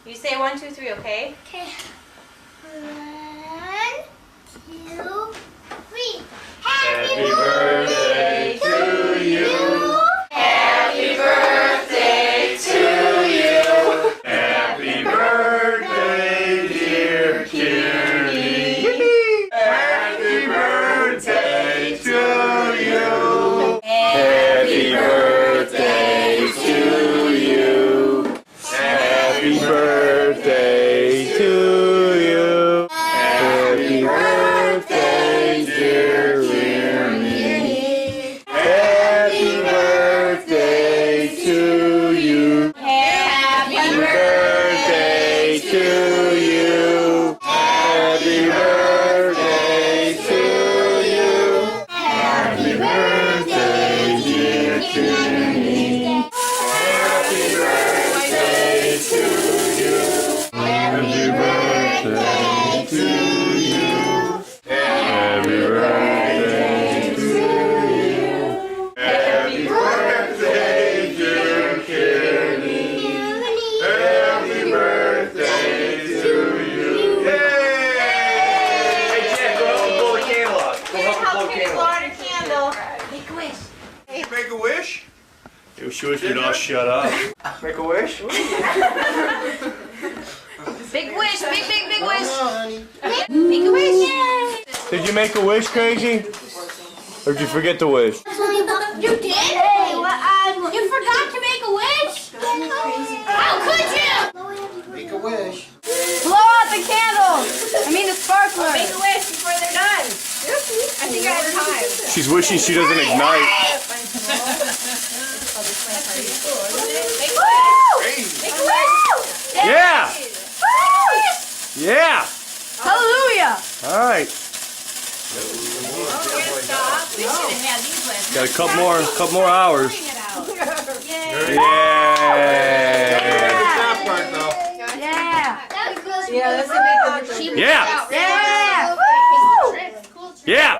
You say 1, 2, 3, okay? Okay. 1, 2, 3. Happy birthday to you. Happy birthday to you. Happy birthday, dear Kearney. Happy birthday to you. Happy birthday to you. Happy birthday to you. Happy birthday, dear Kearney. Happy birthday to you. Happy Birthday to you. Happy birthday to you. Happy birthday, dear Kearney. Happy birthday to you. Happy birthday to you. Happy birthday to you. Happy birthday, dear Kearney. Happy birthday to you. Yay! Hey, Jen, go help blow the candle out. Go help her blow Help the Kenny candle blow out. out her candle. Make a wish. Hey, make a wish. She wish we'd all shut up. Make a wish. Big wish. Big wish. Make a wish. Did you make a wish, Crazy? Or did you forget to wish? You did? Hey, you forgot to make a wish? How could you? Make a wish. Blow out the candle! I mean the sparkler! Make a wish before they're done. I think I have time. She's wishing she doesn't ignite. Make a wish. Make a wish. Yeah! Yeah! Hallelujah! Alright. We're gonna stop. We should have had these last Got a couple more hours. Bring it out. Yay. Yeah! That part though. Yeah! That was really Yeah, that's a big hug. Yeah! Yeah! Cool. Yeah!